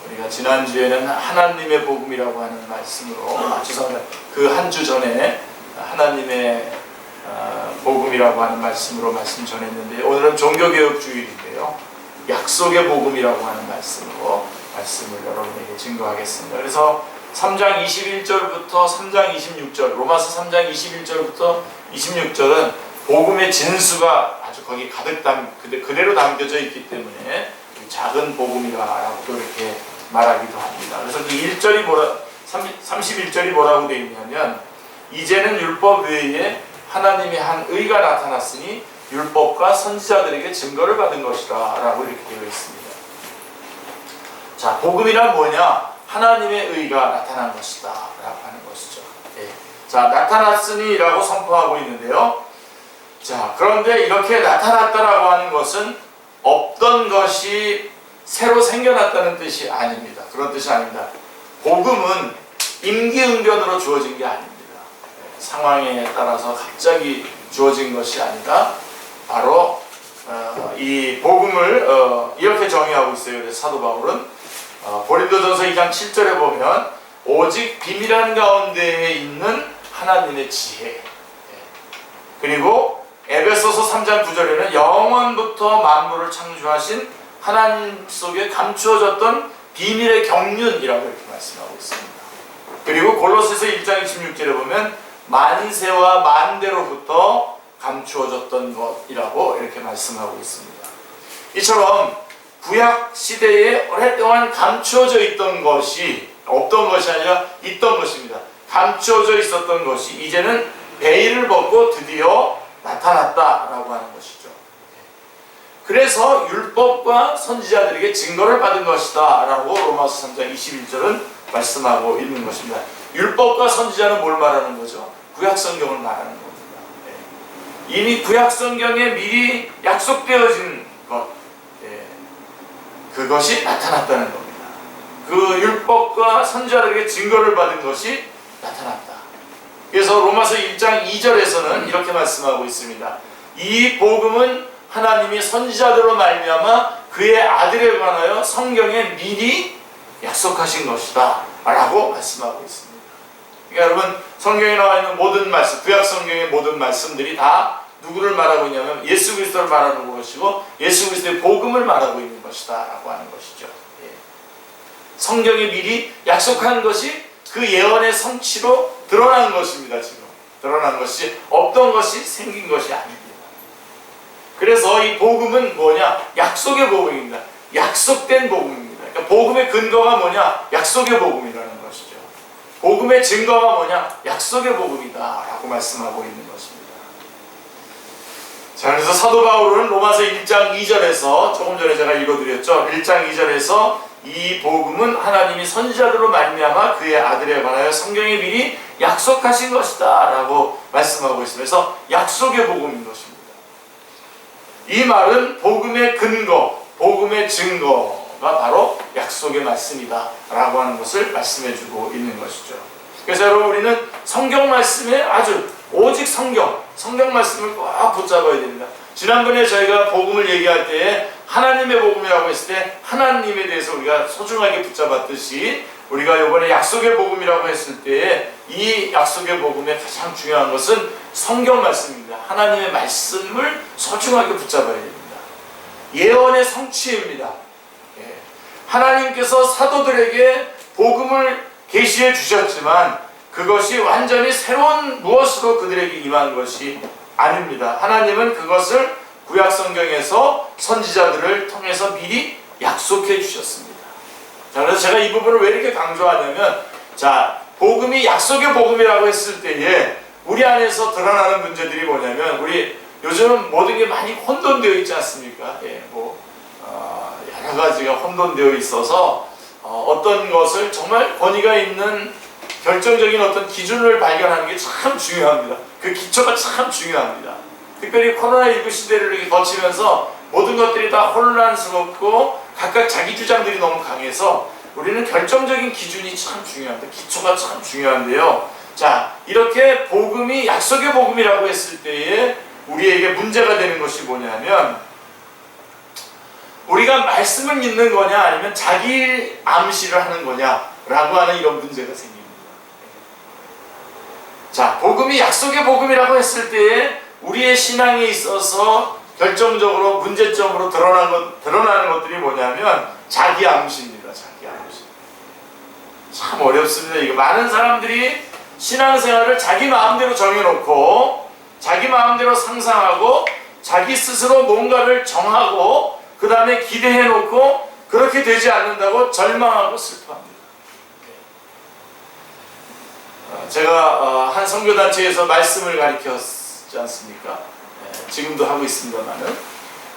우리가 지난주에는 하나님의 복음이라고 하는 말씀으로, 죄송합니다. 그 한 주 전에 하나님의 복음이라고 하는 말씀으로 말씀 전했는데, 오늘은 종교개혁 주일인데요, 약속의 복음이라고 하는 말씀으로 말씀을 여러분에게 증거하겠습니다. 그래서 3장 21절부터 3장 26절, 로마서 3장 21절부터 26절은 복음의 진수가 아주 거기 가득 그대로 담겨져 있기 때문에 작은 복음이라고 이렇게 말하기도 합니다. 그래서 그 1절이 31절이 뭐라고 되어 있냐면, 이제는 율법 외에 하나님의 한 의가 나타났으니 율법과 선지자들에게 증거를 받은 것이다 라고 이렇게 되어 있습니다. 자, 복음이란 뭐냐? 하나님의 의가 나타난 것이다 라고 하는 것이죠. 예. 자, 나타났으니 라고 선포하고 있는데요, 자, 그런데 이렇게 나타났다라고 하는 것은 없던 것이 새로 생겨났다는 뜻이 아닙니다. 그런 뜻이 아닙니다. 복음은 임기응변으로 주어진 게 아닙니다. 상황에 따라서 갑자기 주어진 것이 아니라 바로 이 복음을 이렇게 정의하고 있어요. 그래서 사도 바울은 고린도전서 2장 7절에 보면 오직 비밀한 가운데에 있는 하나님의 지혜, 그리고 에베소서 3장 9절에는 영원부터 만물을 창조하신 하나님 속에 감추어졌던 비밀의 경륜이라고 이렇게 말씀하고 있습니다. 그리고 골로새서 1장 26절에 보면 만세와 만대로부터 감추어졌던 것이라고 이렇게 말씀하고 있습니다. 이처럼 구약 시대에 오랫동안 감추어져 있던 것이 없던 것이 아니라 있던 것입니다. 감추어져 있었던 것이 이제는 베일을 벗고 드디어 나타났다라고 하는 것이죠. 그래서 율법과 선지자들에게 증거를 받은 것이다 라고 로마서 3장 21절은 말씀하고 있는 것입니다. 율법과 선지자는 뭘 말하는 거죠? 구약성경을 말하는 겁니다. 이미 구약성경에 미리 약속되어진 것, 그것이 나타났다는 겁니다. 그 율법과 선지자들에게 증거를 받은 것이 나타났다. 그래서 로마서 1장 2절에서는 이렇게 말씀하고 있습니다. 이 복음은 하나님이 선지자들로 말미암아 그의 아들에 관하여 성경에 미리 약속하신 것이다 라고 말씀하고 있습니다. 그러니까 여러분, 성경에 나와 있는 모든 말씀, 구약 성경의 모든 말씀들이 다 누구를 말하고 있냐면 예수 그리스도를 말하는 것이고 예수 그리스도의 복음을 말하고 있는 것이다 라고 하는 것이죠. 성경에 미리 약속한 것이 그 예언의 성취로 드러난 것입니다. 지금 드러난 것이, 없던 것이 생긴 것이 아닙니다. 그래서 이 복음은 뭐냐? 약속의 복음입니다. 약속된 복음입니다. 그러니까 복음의 근거가 뭐냐? 약속의 복음이라는 것이죠. 복음의 증거가 뭐냐? 약속의 복음이다 라고 말씀하고 있는 것입니다. 자, 그래서 사도 바울은 로마서 1장 2절에서 조금 전에 제가 읽어드렸죠. 1장 2절에서 이 복음은 하나님이 선지자들로 말미암아 그의 아들에 관하여 성경에 미리 약속하신 것이다 라고 말씀하고 있습니다. 그래서 약속의 복음인 것입니다. 이 말은 복음의 근거, 복음의 증거가 바로 약속의 말씀이다 라고 하는 것을 말씀해주고 있는 것이죠. 그래서 여러분, 우리는 성경 말씀에 아주 오직 성경 말씀을 꼭 붙잡아야 됩니다. 지난번에 저희가 복음을 얘기할 때에 하나님의 복음이라고 했을 때 하나님에 대해서 우리가 소중하게 붙잡았듯이, 우리가 이번에 약속의 복음이라고 했을 때에 이 약속의 복음의 가장 중요한 것은 성경 말씀입니다. 하나님의 말씀을 소중하게 붙잡아야 됩니다. 예언의 성취입니다. 하나님께서 사도들에게 복음을 계시해 주셨지만 그것이 완전히 새로운 무엇으로 그들에게 임한 것이 아닙니다. 하나님은 그것을 구약 성경에서 선지자들을 통해서 미리 약속해 주셨습니다. 자, 그래서 제가 이 부분을 왜 이렇게 강조하냐면, 자, 복음이 약속의 복음이라고 했을 때에 우리 안에서 드러나는 문제들이 뭐냐면, 우리 요즘은 모든 게 많이 혼돈되어 있지 않습니까? 여러 가지가 혼돈되어 있어서 어떤 것을 정말 권위가 있는 결정적인 어떤 기준을 발견하는 게 참 중요합니다. 그 기초가 참 중요합니다. 특별히 코로나19 시대를 이렇게 거치면서 모든 것들이 다 혼란스럽고 각각 자기 주장들이 너무 강해서 우리는 결정적인 기준이 참 중요합니다. 기초가 참 중요한데요. 자, 이렇게 복음이 약속의 복음이라고 했을 때에 우리에게 문제가 되는 것이 뭐냐면, 우리가 말씀을 믿는 거냐 아니면 자기 암시를 하는 거냐라고 하는 이런 문제가 생깁니다. 자, 복음이 약속의 복음이라고 했을 때에 우리의 신앙에 있어서 결정적으로 문제점으로 드러나는 것들이 뭐냐면 자기 암시입니다. 자기 암시. 참 어렵습니다. 이거 많은 사람들이 신앙생활을 자기 마음대로 정해놓고 자기 마음대로 상상하고 자기 스스로 뭔가를 정하고 그 다음에 기대해놓고 그렇게 되지 않는다고 절망하고 슬퍼합니다. 제가 한 선교단체에서 말씀을 가르쳤지 않습니까? 지금도 하고 있습니다만은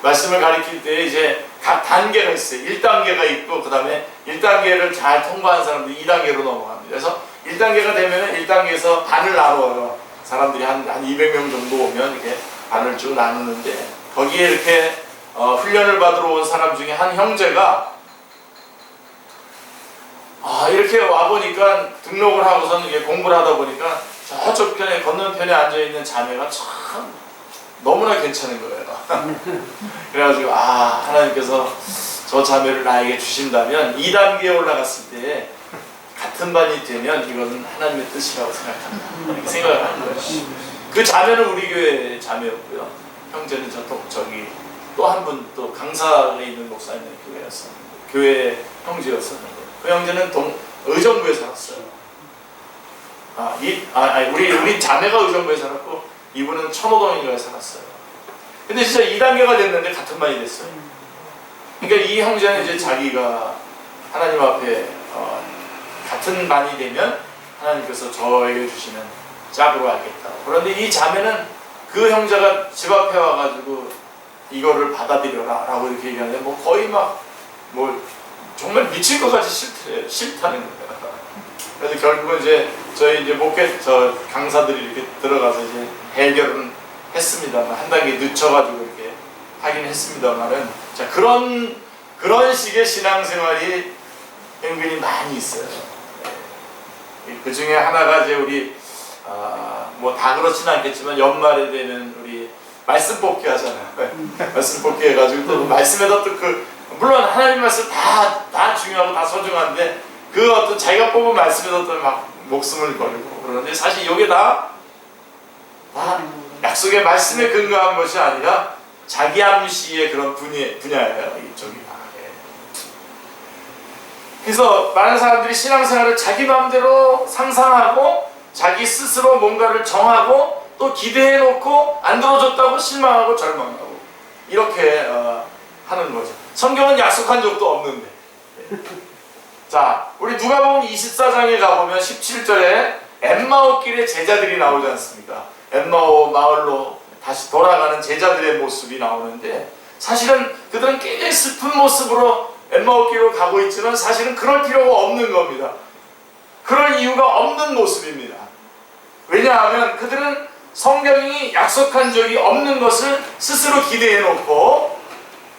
말씀을 가르칠 때 이제 각 단계가 있어요. 1단계가 있고 그 다음에 1단계를 잘 통과한 사람들이 2단계로 넘어갑니다. 그래서 1단계가 되면 1단계에서 반을 나눠요. 사람들이 한 200명 정도 오면 이렇게 반을 쭉 나누는데 거기에 이렇게 훈련을 받으러 온 사람 중에 한 형제가 이렇게 와보니까 등록을 하고서는 이게 공부를 하다 보니까 저쪽 편에 건너편에 앉아있는 자매가 참 너무나 괜찮은 거예요. 그래가지고 하나님께서 저 자매를 나에게 주신다면 2단계에 올라갔을 때 같은 반이 되면 이것은 하나님의 뜻이라고 생각한다. 이렇게 생각을 하는 거예요. 그 자매는 우리 교회 자매였고요. 형제는 저기 또 한 분 또 강사에 있는 목사님의 교회였어요. 교회 형제였었는데 그 형제는 의정부에 살았어요. 우리 자매가 의정부에 살았고 이분은 천호동인가에 살았어요. 근데 진짜 2단계가 됐는데 같은 반이 됐어요. 그러니까 이 형제는 이제 자기가 하나님 앞에 같은 반이 되면 하나님께서 저에게 주시는 짝으로 알겠다. 그런데 이 자매는 그 형제가 집 앞에 와가지고 이거를 받아들여라 라고 이렇게 얘기하는데 거의 정말 미칠 것 같이 싫다는 거예요. 그래서 결국은 이제 저희 이제 강사들이 이렇게 들어가서 이제 해결은 했습니다만 한 단계 늦춰가지고 이렇게 하긴 했습니다만은 자 그런 식의 신앙생활이 은근히 많이 있어요. 그 중에 하나가 이제 우리 다 그렇지는 않겠지만 연말에 되면 우리 말씀 뽑기 하잖아요. 말씀 뽑기 해가지고 또 말씀에다 또 물론 하나님 말씀 다 중요하고 다 소중한데 그 어떤 자기가 뽑은 말씀에다 또 막 목숨을 걸고 그러는데 사실 이게 다 약속의 말씀에 근거한 것이 아니라 자기 암시의 그런 분야예요. 이쪽이. 그래서 많은 사람들이 신앙생활을 자기 마음대로 상상하고 자기 스스로 뭔가를 정하고 또 기대해놓고 안 들어줬다고 실망하고 절망하고 이렇게 하는 거죠. 성경은 약속한 적도 없는데. 자, 우리 누가복음 24장에 가보면 17절에 엠마오 길에 제자들이 나오지 않습니까? 엠마오 마을로 다시 돌아가는 제자들의 모습이 나오는데 사실은 그들은 굉장히 슬픈 모습으로 엠마오 길로 가고 있지만 사실은 그럴 필요가 없는 겁니다. 그럴 이유가 없는 모습입니다. 왜냐하면 그들은 성경이 약속한 적이 없는 것을 스스로 기대해 놓고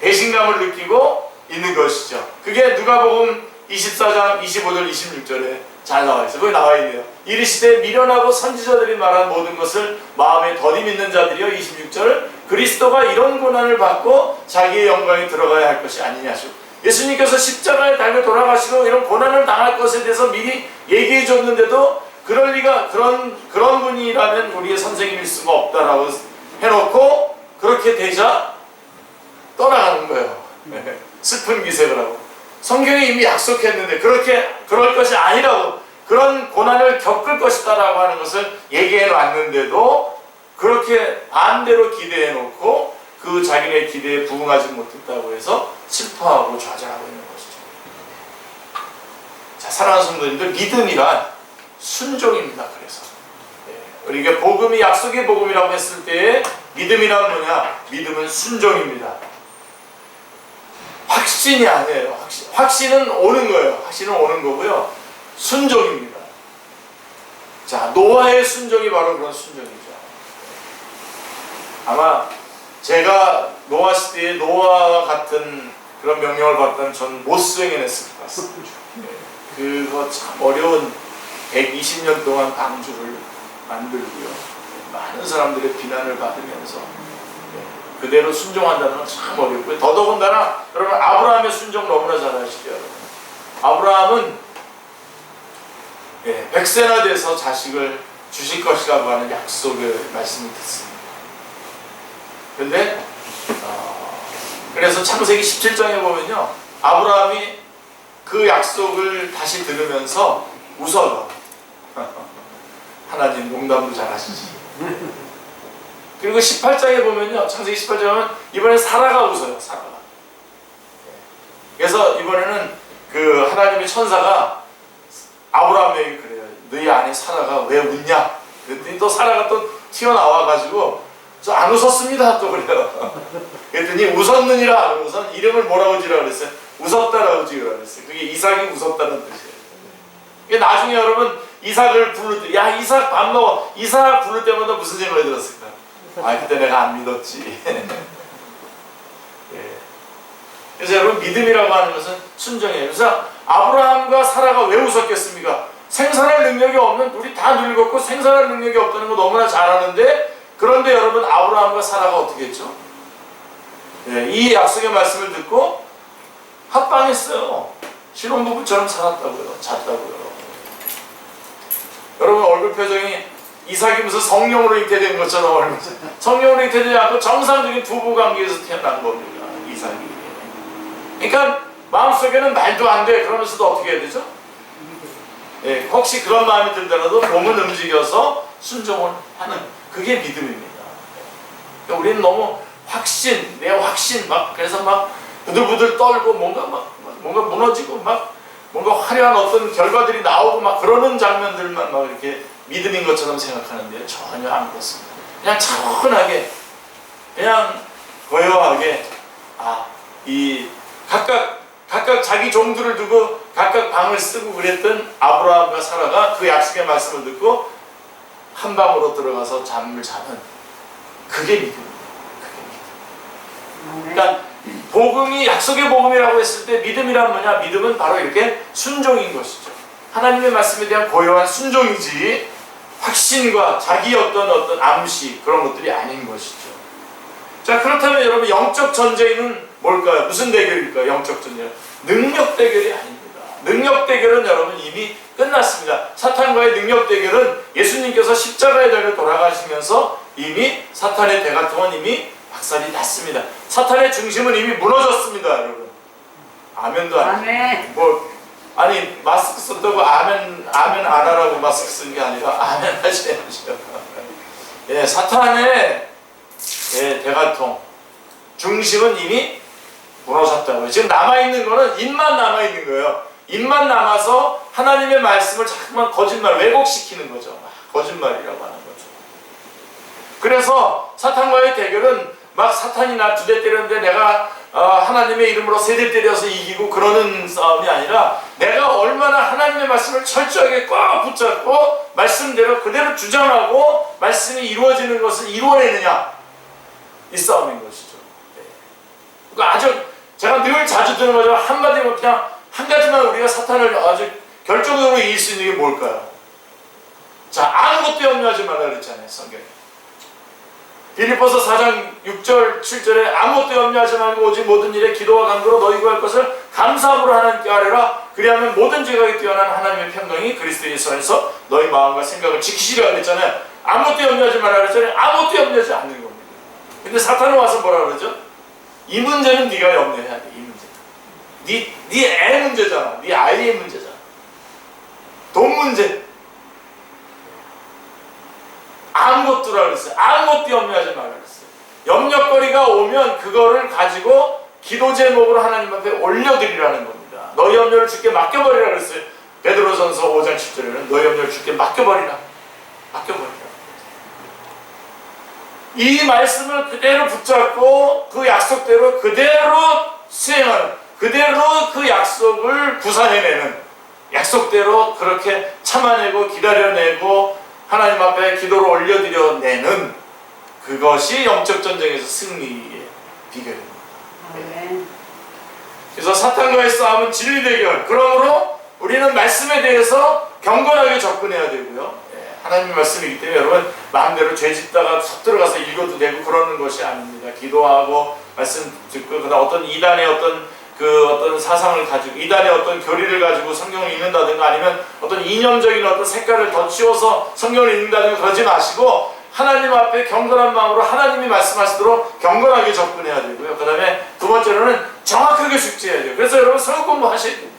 배신감을 느끼고 있는 것이죠. 그게 누가복음 24장 25절 26절에 잘 나와 있어요. 거기 나와 있네요. 이르시되 미련하고 선지자들이 말한 모든 것을 마음에 더디 믿는 자들이여 26절 그리스도가 이런 고난을 받고 자기의 영광에 들어가야 할 것이 아니냐시오. 예수님께서 십자가에 달려 돌아가시고 이런 고난을 당할 것에 대해서 미리 얘기해 줬는데도 그럴 리가 그런 분이라면 우리의 선생님일 수가 없다라고 해놓고 그렇게 되자 떠나가는 거예요. 슬픈 기색을 하고 성경이 이미 약속했는데 그럴 것이 아니라고 그런 고난을 겪을 것이다라고 하는 것을 얘기해 놨는데도 그렇게 반대로 기대해 놓고 그 자기네 기대에 부응하지 못했다고 해서 슬퍼하고 좌절하고 있는 것이죠. 자, 사랑하는 성도님들, 믿음이란 순종입니다. 그래서 우리가 복음이 약속의 복음이라고 했을 때 믿음이란 뭐냐? 믿음은 순종입니다. 확신이 아니에요. 확신은 오는 거예요. 확신은 오는 거고요. 순종입니다. 자, 노아의 순종이 바로 그런 순종이죠. 아마 제가 노아 시대에 노아와 같은 그런 명령을 받다면 전 못 수행해냈을 것 같습니다. 그거 참 어려운 120년 동안 방주를 만들고요. 많은 사람들의 비난을 받으면서 그대로 순종한다는 건 참 어렵고요. 더더군다나 여러분 아브라함의 순종 너무나 잘 아시죠? 아브라함은 100세나 돼서 자식을 주실 것이라고 하는 약속의 말씀을 듣습니다. 그런데 그래서 창세기 17장에 보면요, 아브라함이 그 약속을 다시 들으면서 웃어요. 하나님 농담도 잘하시지. 그리고 18장에 보면요, 창세기 18장에 보면 이번에 사라가 웃어요. 사라가. 그래서 이번에는 그 하나님의 천사가 아브라함에게 그래요. 너희 아내 사라가 왜 웃냐? 그랬더니 또 사라가 또 튀어나와가지고 저 안 웃었습니다. 또 그래요. 그랬더니 웃었느니라. 우선 이름을 뭐라고 지으라고 그랬어요? 웃었다라고 지으라고 그랬어요. 그게 이삭이 웃었다는 뜻이에요. 나중에 여러분 이삭을 부를 때, 야 이삭 밥 먹어. 이삭 부를 때마다 무슨 생각이 들었을까? 아 그때 내가 안 믿었지. 그래서 여러분 믿음이라고 하는 것은 순종이에요. 그래서 아브라함과 사라가 왜 웃었겠습니까? 생산할 능력이 없는, 우리 다 늙었고 생산할 능력이 없다는 거 너무나 잘 아는데, 그런데 여러분 아브라함과 사라가 어떻게 했죠? 이 약속의 말씀을 듣고 합방했어요. 신혼부부처럼 살았다고요. 잤다고요. 여러분 얼굴 표정이 이삭이 무슨 성령으로 잉태된 것처럼 성령으로 잉태되지 않고 정상적인 부부관계에서 태어난 겁니다. 이삭이. 그러니까 마음속에는 말도 안 돼. 그러면서도 어떻게 해야 되죠? 혹시 그런 마음이 들더라도 몸을 움직여서 순종을 하는, 그게 믿음입니다. 그러니까 우리는 너무 확신, 내 확신 그래서 막 부들부들 떨고 뭔가 무너지고 뭔가 화려한 어떤 결과들이 나오고 그러는 장면들만 이렇게 믿음인 것처럼 생각하는데 전혀 안 그렇습니다. 그냥 차분하게, 그냥 고요하게, 이 각각 자기 종들을 두고 각각 방을 쓰고 그랬던 아브라함과 사라가 그 약속의 말씀을 듣고 한 방으로 들어가서 잠을 자는, 그게 믿음입니다. 그러니까 복음이, 약속의 복음이라고 했을 때 믿음이란 뭐냐? 믿음은 바로 이렇게 순종인 것이죠. 하나님의 말씀에 대한 고요한 순종이지 확신과 자기 어떤 암시 그런 것들이 아닌 것이죠. 자, 그렇다면 여러분 영적 전쟁은 뭘까요? 무슨 대결일까요? 영적 전쟁. 능력 대결이 아닙니다. 능력 대결은 여러분 이미 끝났습니다. 사탄과의 능력 대결은 예수님께서 십자가에 달려 돌아가시면서 이미 사탄의 대가통은 이미 박살이 났습니다. 사탄의 중심은 이미 무너졌습니다, 여러분. 아멘도 아니고. 아니 마스크 썼다고 아멘 안 하라고 마스크 쓴 게 아니라 아멘 하셔야죠. 사탄의 대가통 중심은 이미 무너졌다고요. 지금 남아있는 거는 입만 남아있는 거예요. 입만 남아서 하나님의 말씀을 자꾸만 거짓말, 왜곡시키는 거죠. 거짓말이라고 하는 거죠. 그래서 사탄과의 대결은 사탄이 나 2대 때렸는데 내가 하나님의 이름으로 3대 때려서 이기고 그러는 싸움이 아니라, 내가 얼마나 하나님의 말씀을 철저하게 꽉 붙잡고 말씀대로 그대로 주장하고 말씀이 이루어지는 것을 이루어내느냐, 이 싸움인 것이죠. 그러니까 아주 제가 늘 자주 드는 거죠. 한마디로 그냥 한 가지만 우리가 사탄을 아주 결정적으로 이길 수 있는 게 뭘까요? 자, 아무것도 염려하지 말라 그랬잖아요, 성경에. 빌립보서 4장 6절 7절에 아무것도 염려하지 말고 오직 모든 일에 기도와 간구로 너희 구할 것을 감사함으로 하나님께 아뢰라. 그리하면 모든 죄악에 뛰어난 하나님의 평강이 그리스도 예수 안에서 너희 마음과 생각을 지키시리라 그랬잖아요. 아무것도 염려하지 말라 그랬잖아요. 아무것도 염려하지 않는 겁니다. 근데 사탄은 와서 뭐라 그러죠? 이 문제는 네가 염려해야 돼. 이 문제. 네 애 문제잖아. 네 아이의 문제잖아. 돈 문제. 아무것도라 그랬어요. 아무것도 염려하지 말라 그랬어요. 염려거리가 오면 그거를 가지고 기도 제목으로 하나님 앞에 올려드리라는 겁니다. 너희 염려를 주께 맡겨버리라 그랬어요. 베드로전서 5장 10절에는 너희 염려를 주께 맡겨버리라. 맡겨버리라. 이 말씀을 그대로 붙잡고 그 약속대로 그대로 수행하는, 그대로 그 약속을 구사해내는, 약속대로 그렇게 참아내고 기다려내고 하나님 앞에 기도를 올려드려내는, 그것이 영적 전쟁에서 승리의 비결입니다. 그래서 사탄과의 싸움은 진리 대결. 그러므로 우리는 말씀에 대해서 경건하게 접근해야 되고요. 하나님의 말씀이기 때문에 여러분 마음대로 죄 짓다가 속 들어가서 읽어도 되고 그러는 것이 아닙니다. 기도하고 말씀 듣고 그다음 어떤 이단의 어떤 사상을 가지고 이단의 어떤 교리를 가지고 성경을 읽는다든가 아니면 어떤 이념적인 어떤 색깔을 더 씌워서 성경을 읽는다든가 그러지 마시고 하나님 앞에 경건한 마음으로 하나님이 말씀하시도록 경건하게 접근해야 되고요. 그 다음에 두 번째로는 정확하게 숙지해야 돼요. 그래서 여러분 성경 공부하셔야 돼요.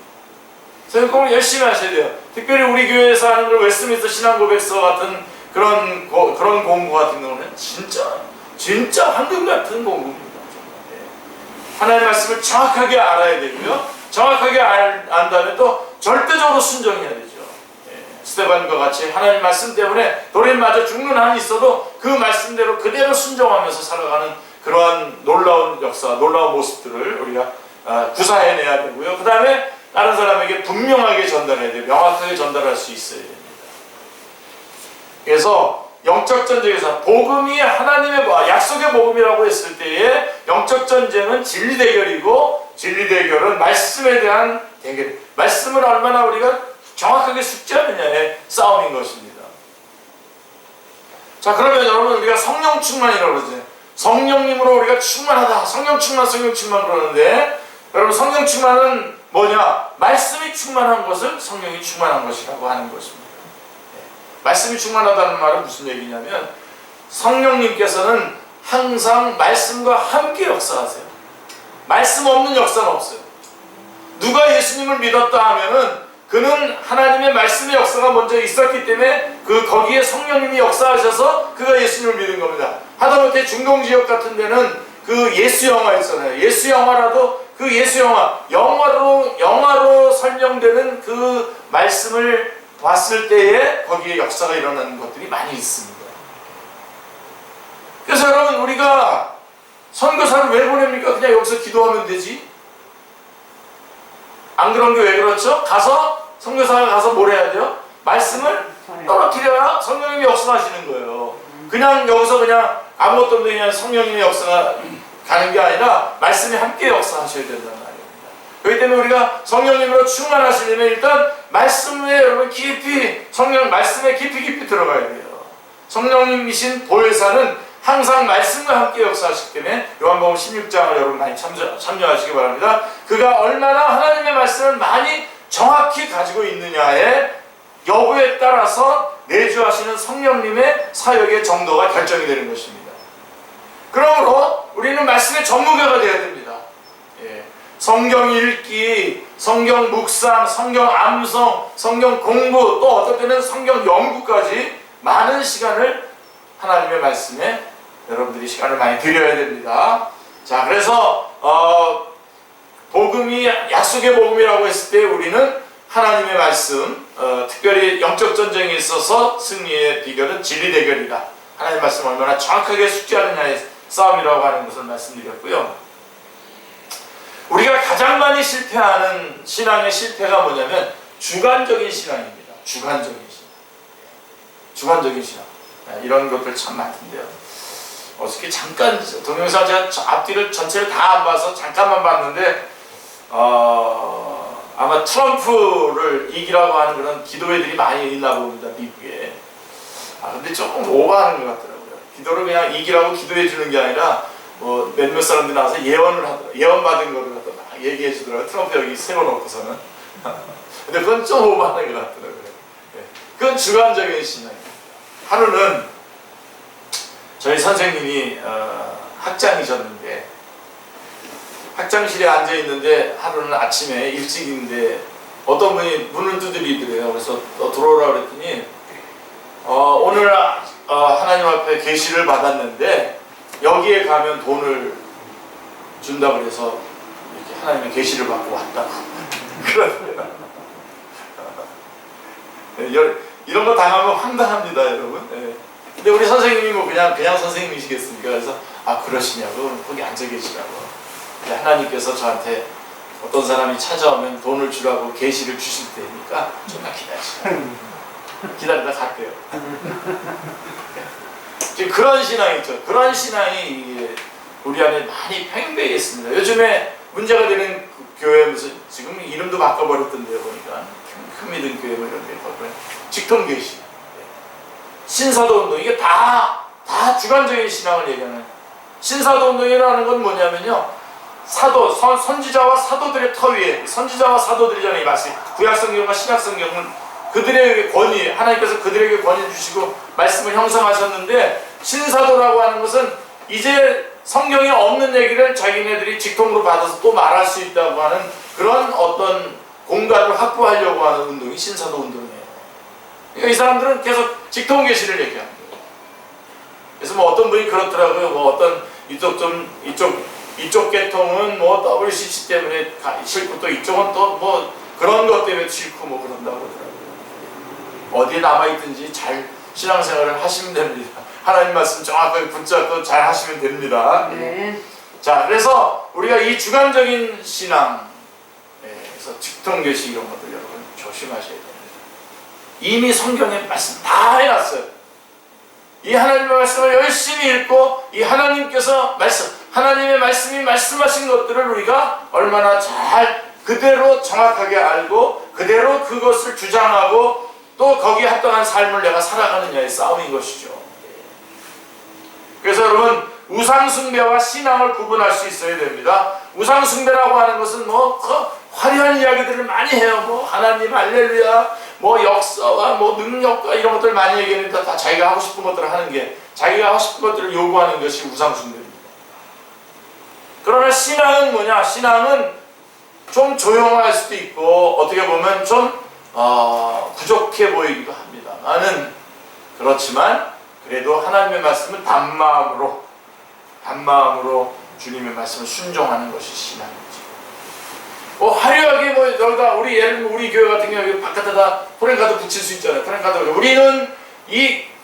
성경 공부 열심히 하셔야 돼요. 특별히 우리 교회에서 하는 그 웨스트민스터 신앙고백서 같은 그런 공부 같은 경우는 진짜 황금 같은 공부입니다. 하나님의 말씀을 정확하게 알아야 되고요. 정확하게 안 다음에 또 절대적으로 순종해야 되죠. 스테반과 같이 하나님 말씀 때문에 돌에 죽는 한이 있어도 그 말씀대로 그대로 순종하면서 살아가는 그러한 놀라운 역사, 놀라운 모습들을 우리가 구사해내야 되고요. 그 다음에 다른 사람에게 분명하게 전달해야 돼요. 명확하게 전달할 수 있어야 됩니다. 그래서 영적 전쟁에서 복음이 하나님의 약속의 복음이라고 했을 때에 영적 전쟁은 진리 대결이고 진리 대결은 말씀에 대한 대결. 말씀을 얼마나 우리가 정확하게 숙지하느냐의 싸움인 것입니다. 자, 그러면 여러분 우리가 성령 충만이라고 그러죠. 성령님으로 우리가 충만하다. 성령 충만 그러는데 여러분 성령 충만은 뭐냐? 말씀이 충만한 것을 성령이 충만한 것이라고 하는 것입니다. 말씀이 충만하다는 말은 무슨 얘기냐면 성령님께서는 항상 말씀과 함께 역사하세요. 말씀 없는 역사는 없어요. 누가 예수님을 믿었다 하면은 그는 하나님의 말씀의 역사가 먼저 있었기 때문에 거기에 성령님이 역사하셔서 그가 예수님을 믿은 겁니다. 하다못해 중동지역 같은 데는 그 예수 영화 있잖아요. 예수 영화라도 그 예수 영화로 설명되는 그 말씀을 봤을 때에 거기에 역사가 일어나는 것들이 많이 있습니다. 그래서 여러분 우리가 선교사를 왜 보냅니까? 그냥 여기서 기도하면 되지? 안 그런 게 왜 그렇죠? 선교사가 가서 뭘 해야 돼요? 말씀을 떨어뜨려야 성령님이 역사하시는 거예요. 그냥 여기서 그냥 아무것도 없는데 그냥 성령님의 역사가 가는 게 아니라 말씀이 함께 역사하셔야 된다는 말입니다. 그렇기 때문에 우리가 성령님으로 충만하시려면 일단 말씀에 여러분 말씀에 깊이 들어가야 돼요. 성령님이신 보혜사는 항상 말씀과 함께 역사하시기 때문에 요한복음 16장을 여러분 많이 참여하시기 바랍니다. 그가 얼마나 하나님의 말씀을 많이 정확히 가지고 있느냐의 여부에 따라서 내주하시는 성령님의 사역의 정도가 결정이 되는 것입니다. 그러므로 우리는 말씀의 전문가가 되어야 됩니다. 성경 읽기, 성경 묵상, 성경 암송, 성경 공부, 또 어떨 때는 성경 연구까지 많은 시간을 하나님의 말씀에 여러분들이 시간을 많이 들여야 됩니다. 자, 그래서 복음이 약속의 복음이라고 했을 때 우리는 하나님의 말씀, 특별히 영적 전쟁에 있어서 승리의 비결은 진리 대결이다. 하나님의 말씀을 얼마나 정확하게 숙지하느냐의 싸움이라고 하는 것을 말씀드렸고요. 우리가 가장 많이 실패하는 신앙의 실패가 뭐냐면 주관적인 신앙입니다. 주관적인 신앙. 이런 것들 참 많던데요. 어저께 잠깐 동영상 제가 앞뒤를 전체를 다 안 봐서 잠깐만 봤는데 아마 트럼프를 이기라고 하는 그런 기도회들이 많이 있나 봅니다. 미국에. 근데 조금 오버하는 것 같더라고요. 기도를 그냥 이기라고 기도해 주는 게 아니라 몇몇 사람들이 나와서 예언을 하더라고요. 예언 받은 거를 갖다 막 얘기해 주더라고요. 트럼프 여기 세워놓고서는. 근데 그건 좀 오버하는 것 같더라고요. 그건 주관적인 신앙입니다. 하루는 저희 선생님이 학장이셨는데 학장실에 앉아 있는데 하루는 아침에 일찍인데 어떤 분이 문을 두드리더래요. 그래서 들어오라 그랬더니 오늘 하나님 앞에 계시를 받았는데 여기에 가면 돈을 준다고 그래서 이렇게 하나님의 계시를 받고 왔다고 그러더래요. 이런 거 당하면 황당합니다, 여러분. 근데 우리 선생님이 그냥 선생님이시겠습니까? 그래서 그러시냐고 거기 앉아 계시라고. 하나님께서 저한테 어떤 사람이 찾아오면 돈을 주라고 계시를 주실 테니까 좀만 기다리시라고. 기다리다 갈게요. 지금 그런 신앙이 있죠. 그런 신앙이 우리 안에 많이 팽배해 있습니다. 요즘에 문제가 되는 교회 무슨 지금 이름도 바꿔버렸던데요. 보니까 큰 믿음 교회 이런 데 직통 계시. 신사도 운동, 이게 다 주관적인 신앙을 얘기하는. 신사도 운동이라는 건 뭐냐면요, 선지자와 사도들의 터 위에, 선지자와 사도들이잖아요. 이 말씀, 구약성경과 신약성경은 그들에게 권위, 하나님께서 그들에게 권위 주시고 말씀을 형성하셨는데, 신사도라고 하는 것은 이제 성경에 없는 얘기를 자기네들이 직통으로 받아서 또 말할 수 있다고 하는 그런 어떤 공간을 확보하려고 하는 운동이 신사도 운동이에요. 그러니까 이 사람들은 계속 직통 계시를 얘기하는 거예요. 그래서 뭐 어떤 분이 그렇더라고요. 뭐 어떤 이쪽 계통은 뭐 WCC 때문에 싫고, 또 이쪽은 또 뭐 그런 것 때문에 싫고 뭐 그런다고 그러더라고요. 어디에 남아있든지 잘 신앙생활을 하시면 됩니다. 하나님 말씀 정확하게 붙잡고 잘 하시면 됩니다. 네. 자, 그래서 우리가 이 주관적인 신앙, 그래서 직통계시 이런 것들 여러분 조심하셔야 됩니다. 이미 성경에 말씀 다 해놨어요. 이 하나님의 말씀을 열심히 읽고, 이 하나님께서 하나님의 말씀이 말씀하신 것들을 우리가 얼마나 잘 그대로 정확하게 알고 그대로 그것을 주장하고 또 거기에 합당한 삶을 내가 살아가느냐의 싸움인 것이죠. 그래서 여러분, 우상숭배와 신앙을 구분할 수 있어야 됩니다. 우상숭배라고 하는 것은 화려한 이야기들을 많이 해요. 뭐 하나님 할렐루야, 뭐 역사와 뭐 능력과 이런 것들 많이 얘기하는데 다 자기가 하고 싶은 것들을 하는 게, 자기가 하고 싶은 것들을 요구하는 것이 우상숭배입니다. 그러나 신앙은 뭐냐? 신앙은 좀 조용할 수도 있고 어떻게 보면 좀 부족해 보이기도 합니다. 나는 그렇지만 그래도 하나님의 말씀은 단마음으로 주님의 말씀을 순종하는 것이 신앙이죠. 화려하게 여기다 예를 들면 우리 교회 같은 경우에 바깥에다 프랭카드 붙일 수 있잖아요. 프랭카드. 우리는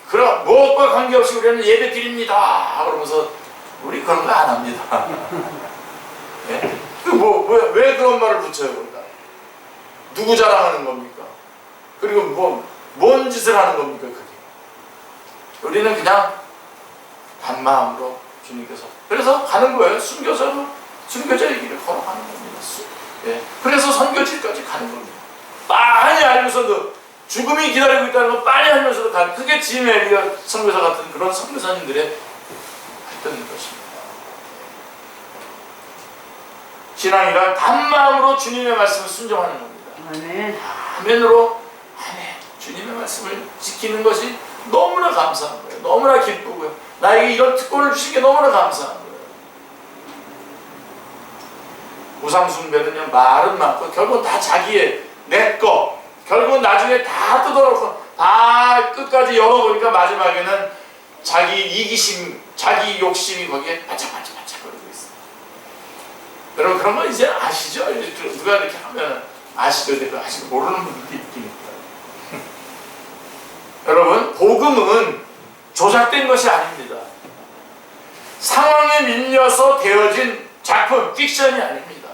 그런 무엇과 관계없이 우리는 예배 드립니다. 그러면서 우리 그런 거 안 합니다. 네? 왜 그런 말을 붙여요, 우리가? 누구 자랑하는 겁니까? 그리고 뭔 짓을 하는 겁니까, 그게? 우리는 그냥 단마음으로 주님께서. 그래서 가는 거예요. 순교자의 길을 걸어가는 겁니다. 예. 그래서 선교지까지 가는 겁니다. 많이 알면서도, 죽음이 기다리고 있다는 거 많이 알면서도 가는, 그게 짐 엘리엇 선교사 같은 그런 선교사님들의 활동인 것입니다. 신앙이란 단마음으로 주님의 말씀을 순종하는 겁니다. 아멘. 아멘으로 주님의 말씀을 지키는 것이 너무나 감사한 거예요. 너무나 기쁘고요. 나에게 이런 특권을 주신 게 너무나 감사한 거예요. 우상숭배는요, 말은 많고 결국은 다 자기의 내 거, 결국은 나중에 다 뜯어놓고 다 끝까지 열어보니까 마지막에는 자기 이기심, 자기 욕심이 거기에 반짝반짝거리고 있어요. 여러분 그런 거 이제 아시죠? 누가 이렇게 하면 아시죠? 근데 아직 모르는 분들도 있긴 있다. 여러분, 복음은 조작된 것이 아닙니다. 상황에 밀려서 되어진 작품, 픽션이 아닙니다.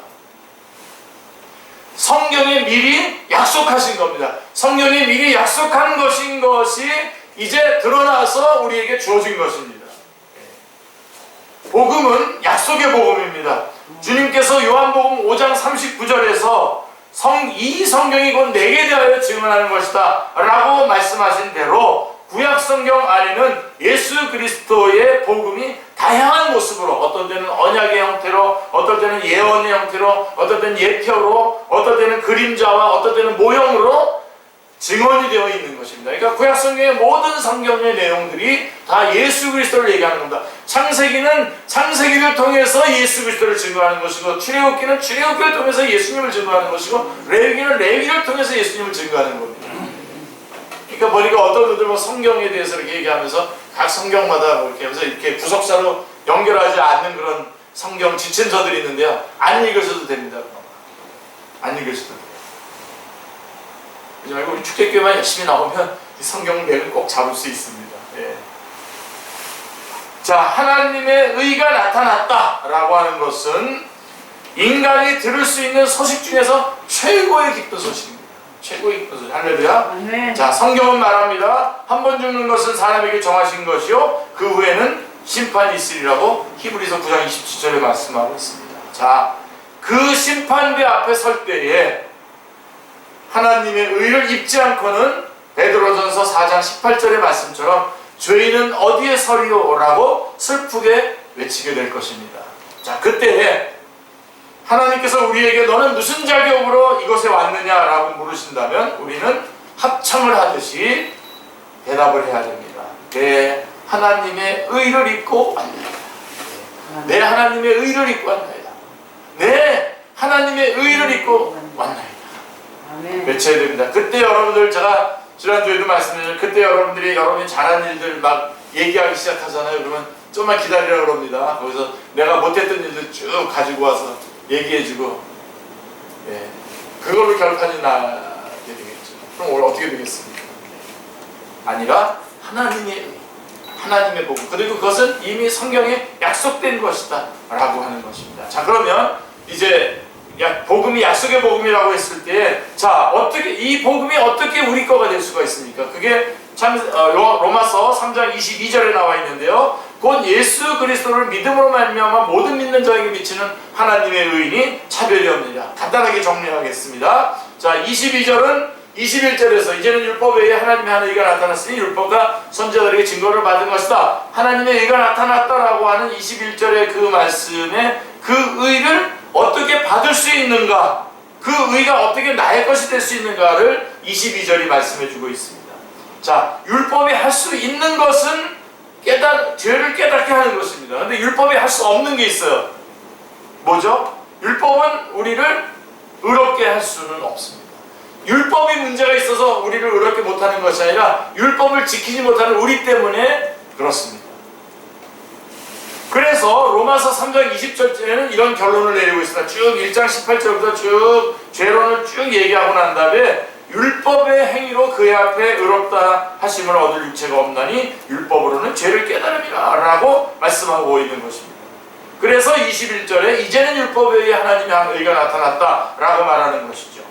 성경에 미리 약속하신 겁니다. 성경에 미리 약속한 것이 이제 드러나서 우리에게 주어진 것입니다. 복음은 약속의 복음입니다. 주님께서 요한복음 5장 39절에서 이 성경이 곧 내게 대하여 증언하는 것이다 라고 말씀하신 대로 구약성경 안에는 예수 그리스도의 복음이 다양한 모습으로, 어떤 때는 언약의 형태로, 어떤 때는 예언의 형태로, 어떤 때는 예표로, 어떤 때는 그림자와 어떤 때는 모형으로 증언이 되어 있는 것입니다. 그러니까 구약성경의 모든 성경의 내용들이 다 예수 그리스도를 얘기하는 겁니다. 창세기는 창세기를 통해서 예수 그리스도를 증거하는 것이고, 출애굽기는 출애굽기를 통해서 예수님을 증거하는 것이고, 레위기는 레위기를 통해서 예수님을 증거하는 겁니다. 그러니까 보니까 어떤 분들 성경에 대해서 이렇게 얘기하면서 각 성경마다 이렇게 하면서 이렇게 구속사로 연결하지 않는 그런 성경 지침서들이 있는데요, 안 읽으셔도 됩니다. 안 읽으셔도 돼요. 그러지 말고 우리 축제교회만 열심히 나오면 이 성경 맥을 꼭 잡을 수 있습니다. 예. 자, 하나님의 의가 나타났다라고 하는 것은 인간이 들을 수 있는 소식 중에서 최고의 기쁜 소식입니다. 최고의 기쁜 소식. 할렐루야. 네. 자, 성경은 말합니다. 한 번 죽는 것은 사람에게 정하신 것이요, 그 후에는 심판이 있으리라고 히브리서 9장 27절에 말씀하고 있습니다. 자, 그 심판대 앞에 설 때에 하나님의 의를 입지 않고는 베드로전서 4장 18절의 말씀처럼 죄인은 어디에 서리요? 라고 슬프게 외치게 될 것입니다. 자, 그때에 하나님께서 우리에게 너는 무슨 자격으로 이곳에 왔느냐라고 물으신다면 우리는 합창을 하듯이 대답을 해야 됩니다. 내 하나님의 의를 입고 왔나이다. 내 하나님의 의를 입고 왔나이다. 내 하나님의 의를 입고 왔나이다. 외쳐야 됩니다. 그때 여러분들, 제가 지난주에도 말씀드렸지만 그때 여러분들이 여러분이 잘한 일들 막 얘기하기 시작하잖아요. 그러면 좀만 기다리라고 그럽니다. 거기서 내가 못했던 일들 쭉 가지고 와서 얘기해주고, 예, 그걸로 결판이 나게 되겠죠. 그럼 오늘 어떻게 되겠습니까? 아니라 하나님의 의, 하나님의 복음, 그리고 그것은 이미 성경에 약속된 것이다 라고 하는 것입니다. 자, 그러면 이제 복음이 약속의 복음이라고 했을 때, 자, 어떻게 이 복음이 어떻게 우리 거가 될 수가 있습니까? 그게 참 로마서 3장 22절에 나와 있는데요. 곧 예수 그리스도를 믿음으로 말미암아 모든 믿는 자에게 미치는 하나님의 의인이 차별이 없느니라. 간단하게 정리하겠습니다. 자, 21절에서 이제는 율법 외에 하나님의 한 의가 나타났으니 율법과 선지자들에게 증거를 받은 것이다. 하나님의 의가 나타났다라고 하는 21절의 그 말씀에 그 의를 어떻게 받을 수 있는가, 그 의가 어떻게 나의 것이 될 수 있는가를 22절이 말씀해 주고 있습니다. 자, 율법이 할 수 있는 것은 죄를 깨닫게 하는 것입니다. 그런데 율법이 할 수 없는 게 있어요. 뭐죠? 율법은 우리를 의롭게 할 수는 없습니다. 율법이 문제가 있어서 우리를 의롭게 못하는 것이 아니라 율법을 지키지 못하는 우리 때문에 그렇습니다. 그래서 로마서 3장 20절에는 이런 결론을 내리고 있습니다. 쭉 1장 18절부터 쭉 죄론을 쭉 얘기하고 난 다음에 율법의 행위로 그의 앞에 의롭다 하심을 얻을 육체가 없나니 율법으로는 죄를 깨달음이라 라고 말씀하고 있는 것입니다. 그래서 21절에 이제는 율법에 의해 하나님의 한 의가 나타났다 라고 말하는 것이죠.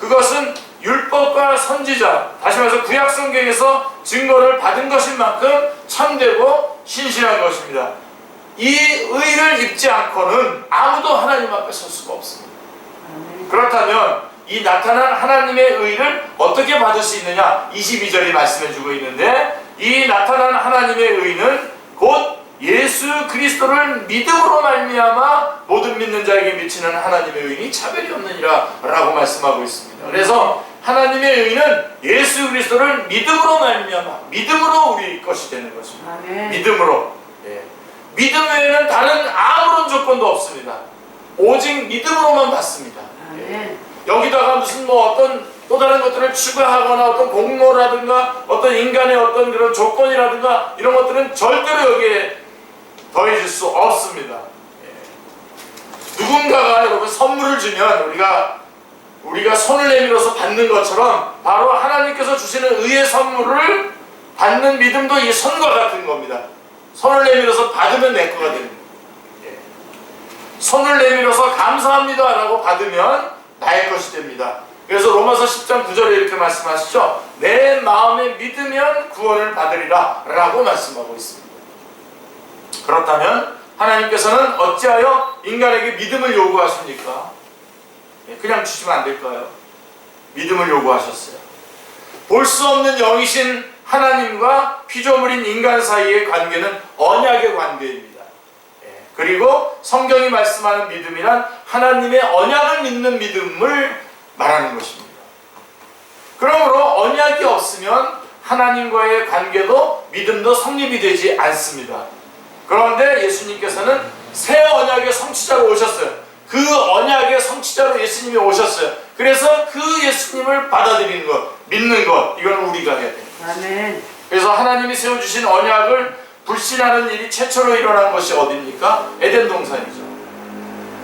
그것은 율법과 선지자, 다시 말해서 구약 성경에서 증거를 받은 것인 만큼 참되고 신실한 것입니다. 이 의를 입지 않고는 아무도 하나님 앞에 설 수가 없습니다. 그렇다면 이 나타난 하나님의 의를 어떻게 받을 수 있느냐? 22절이 말씀해 주고 있는데, 이 나타난 하나님의 의는 곧 예수 그리스도를 믿음으로 말미암아 모든 믿는 자에게 미치는 하나님의 의인이 차별이 없느니라 라고 말씀하고 있습니다. 그래서 하나님의 의는 예수 그리스도를 믿음으로 말미암아, 믿음으로 우리 것이 되는 것입니다. 믿음으로. 예. 믿음 외에는 다른 아무런 조건도 없습니다. 오직 믿음으로만 받습니다. 예. 여기다가 무슨 어떤 또 다른 것들을 추가하거나 어떤 공로라든가 어떤 인간의 어떤 그런 조건이라든가 이런 것들은 절대로 여기에 더해질 수 없습니다. 예. 누군가가 여러분 선물을 주면 우리가 손을 내밀어서 받는 것처럼 바로 하나님께서 주시는 의의 선물을 받는 믿음도 이 손과 같은 겁니다. 손을 내밀어서 받으면 내 거가 됩니다. 예. 손을 내밀어서 감사합니다 라고 받으면 나의 것이 됩니다. 그래서 로마서 10장 9절에 이렇게 말씀하시죠. 내 마음에 믿으면 구원을 받으리라 라고 말씀하고 있습니다. 그렇다면 하나님께서는 어찌하여 인간에게 믿음을 요구하십니까? 그냥 주시면 안 될까요? 믿음을 요구하셨어요. 볼 수 없는 영이신 하나님과 피조물인 인간 사이의 관계는 언약의 관계입니다. 그리고 성경이 말씀하는 믿음이란 하나님의 언약을 믿는 믿음을 말하는 것입니다. 그러므로 언약이 없으면 하나님과의 관계도 믿음도 성립이 되지 않습니다. 그런데 예수님께서는 새 언약의 성취자로 오셨어요. 그 언약의 성취자로 예수님이 오셨어요. 그래서 그 예수님을 받아들이는 것, 믿는 것, 이건 우리가 해야 돼요. 아멘. 그래서 하나님이 세워주신 언약을 불신하는 일이 최초로 일어난 것이 어디입니까? 에덴 동산이죠.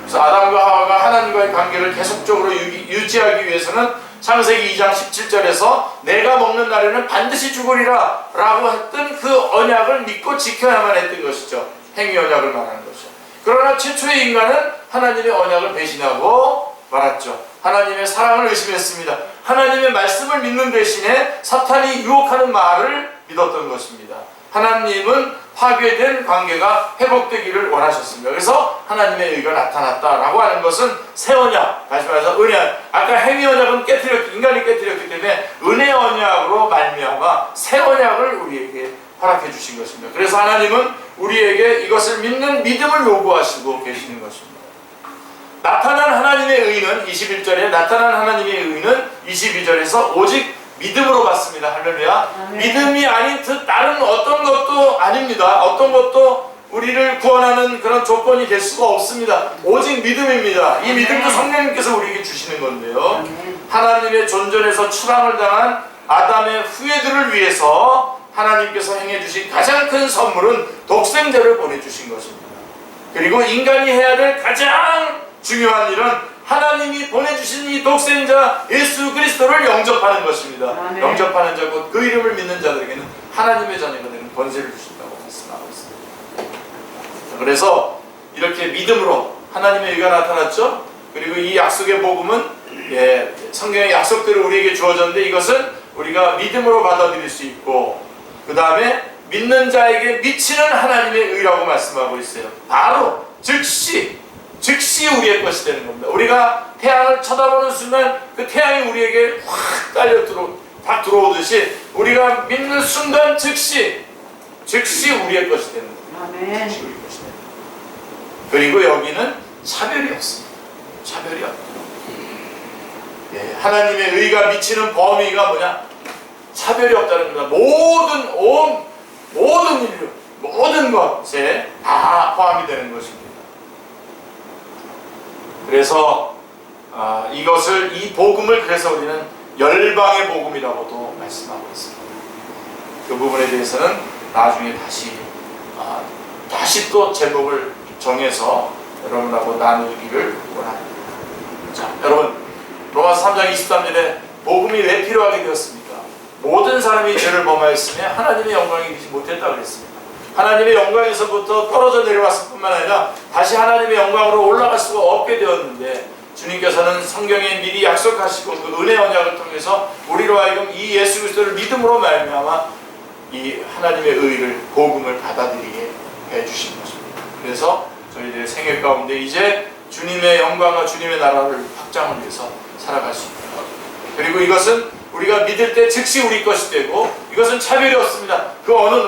그래서 아담과 하와가 하나님과의 관계를 계속적으로 유지하기 위해서는 창세기 2장 17절에서 내가 먹는 날에는 반드시 죽으리라 라고 했던 그 언약을 믿고 지켜야만 했던 것이죠. 행위 언약을 말하는 것이죠. 그러나 최초의 인간은 하나님의 언약을 배신하고 말았죠. 하나님의 사랑을 의심했습니다. 하나님의 말씀을 믿는 대신에 사탄이 유혹하는 말을 믿었던 것입니다. 하나님은 파괴된 관계가 회복되기를 원하셨습니다. 그래서 하나님의 의가 나타났다라고 하는 것은 새 언약, 다시 말해서 은혜. 아까 행위 언약은 인간이 깨뜨렸기 때문에 은혜 언약으로 말미암아 새 언약을 우리에게 허락해 주신 것입니다. 그래서 하나님은 우리에게 이것을 믿는 믿음을 요구하시고 계시는 것입니다. 나타난 하나님의 의는 21절에 나타난 하나님의 의는 22절에서 오직 믿음으로 받습니다. 할렐루야. 믿음이 아닌 다른 어떤 것도 아닙니다. 어떤 것도 우리를 구원하는 그런 조건이 될 수가 없습니다. 오직 믿음입니다. 이 믿음도 성령님께서 우리에게 주시는 건데요. 하나님의 존전에서 추방을 당한 아담의 후예들을 위해서 하나님께서 행해 주신 가장 큰 선물은 독생자를 보내주신 것입니다. 그리고 인간이 해야 될 가장 중요한 일은 하나님이 보내주신 이 독생자 예수 그리스도를 영접하는 것입니다. 영접하는 자 곧 그 이름을 믿는 자들에게는 하나님의 자녀가 되는 권세를 주신다고 말씀하고 있습니다. 그래서 이렇게 믿음으로 하나님의 의가 나타났죠. 그리고 이 약속의 복음은 성경의 약속대로 우리에게 주어졌는데 이것은 우리가 믿음으로 받아들일 수 있고 그 다음에 믿는 자에게 미치는 하나님의 의라고 말씀하고 있어요. 바로 즉시 우리의 것이 되는 겁니다. 우리가 태양을 쳐다보는 순간 그 태양이 우리에게 확 딱 들어오듯이 우리가 믿는 순간 즉시 우리의 것이 되는 겁니다. 아멘. 즉시 우리의 것이 되는 겁니다. 그리고 여기는 차별이 없습니다. 차별이 없습니다. 하나님의 의가 미치는 범위가 뭐냐? 차별이 없다는 겁니다. 모든 인류, 모든 것에 다 포함이 되는 것입니다. 그래서 이 복음을 그래서 우리는 열방의 복음이라고도 말씀하고 있습니다. 그 부분에 대해서는 나중에 다시 또 제목을 정해서 여러분하고 나누기를 원합니다. 자, 여러분 로마서 3장 23절에 복음이 왜 필요하게 되었습니까? 모든 사람이 죄를 범하였으며 하나님의 영광이 이르지 못했다고 그랬습니다. 하나님의 영광에서부터 떨어져 내려왔을 뿐만 아니라 다시 하나님의 영광으로 올라갈 수가 없게 되었는데 주님께서는 성경에 미리 약속하시고 그 은혜 언약을 통해서 우리로 하여금 이 예수 그리스도를 믿음으로 말미암아 이 하나님의 의를 복음을 받아들이게 해주신 것입니다. 그래서 저희들의 생애 가운데 이제 주님의 영광과 주님의 나라를 확장을 위해서 살아갈 수 있는 것입니다. 그리고 이것은 우리가 믿을 때 즉시 우리 것이 되고 이것은 차별이 없습니다.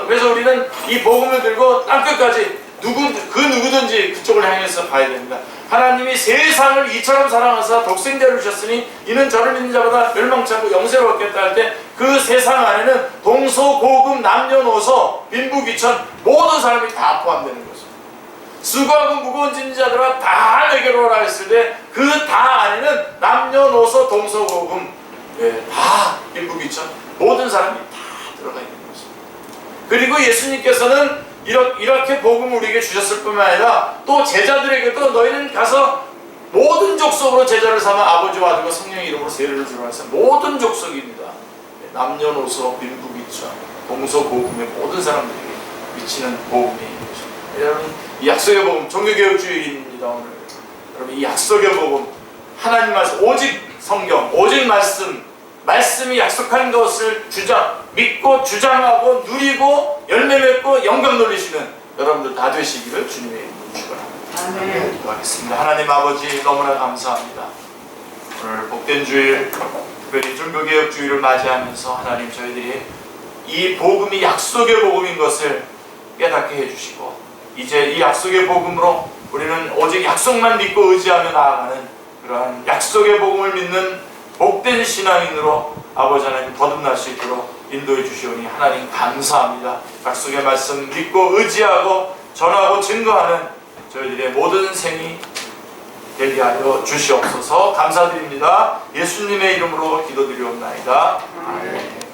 그래서 우리는 이 복음을 들고 땅끝까지 그 누구든지 그쪽을 향해서 가야 됩니다. 하나님이 세상을 이처럼 사랑하사 독생자를 주셨으니 이는 저를 믿는 자보다 멸망치 않고 영생을 얻겠다 할 때 그 세상 안에는 동서고금 남녀노소 빈부귀천 모든 사람이 다 포함되는 것입니다. 수고하고 무거운 짐진 자들아 다 내게로 오라 했을 때 그 다 안에는 남녀노소 동서고금 다 빈부귀천 모든 사람이 다 들어가 있는 것입니다. 그리고 예수님께서는 이렇게 복음을 우리에게 주셨을 뿐만 아니라 또 제자들에게도 너희는 가서 모든 족속으로 제자를 삼아 아버지와 아들과 성령의 이름으로 세례를 주라 해서 모든 족속입니다. 남녀노소 빈부귀천 동서고금의 모든 사람들에게 미치는 복음이 있습니다. 여러분 이 약속의 복음 종교개혁주일입니다. 오늘 여러분 이 약속의 복음 하나님 말씀 오직 성경 오직 말씀이 약속한 것을 믿고 주장하고 누리고 열매 맺고 영광 돌리시는 여러분들 다 되시기를 주님의 이름으로 축원합니다. 아멘. 기도하겠습니다. 하나님 아버지 너무나 감사합니다. 오늘 복된 주일 특별히 종교개혁주의를 맞이하면서 하나님 저희들이 이 복음이 약속의 복음인 것을 깨닫게 해주시고 이제 이 약속의 복음으로 우리는 오직 약속만 믿고 의지하며 나아가는 그러한 약속의 복음을 믿는 복된 신앙인으로 아버지 하나님 거듭날 수 있도록 인도해 주시오니 하나님 감사합니다. 약속의 말씀 믿고 의지하고 전하고 증거하는 저희들의 모든 생이 되게 하여 주시옵소서. 감사드립니다. 예수님의 이름으로 기도드리옵나이다. 아멘.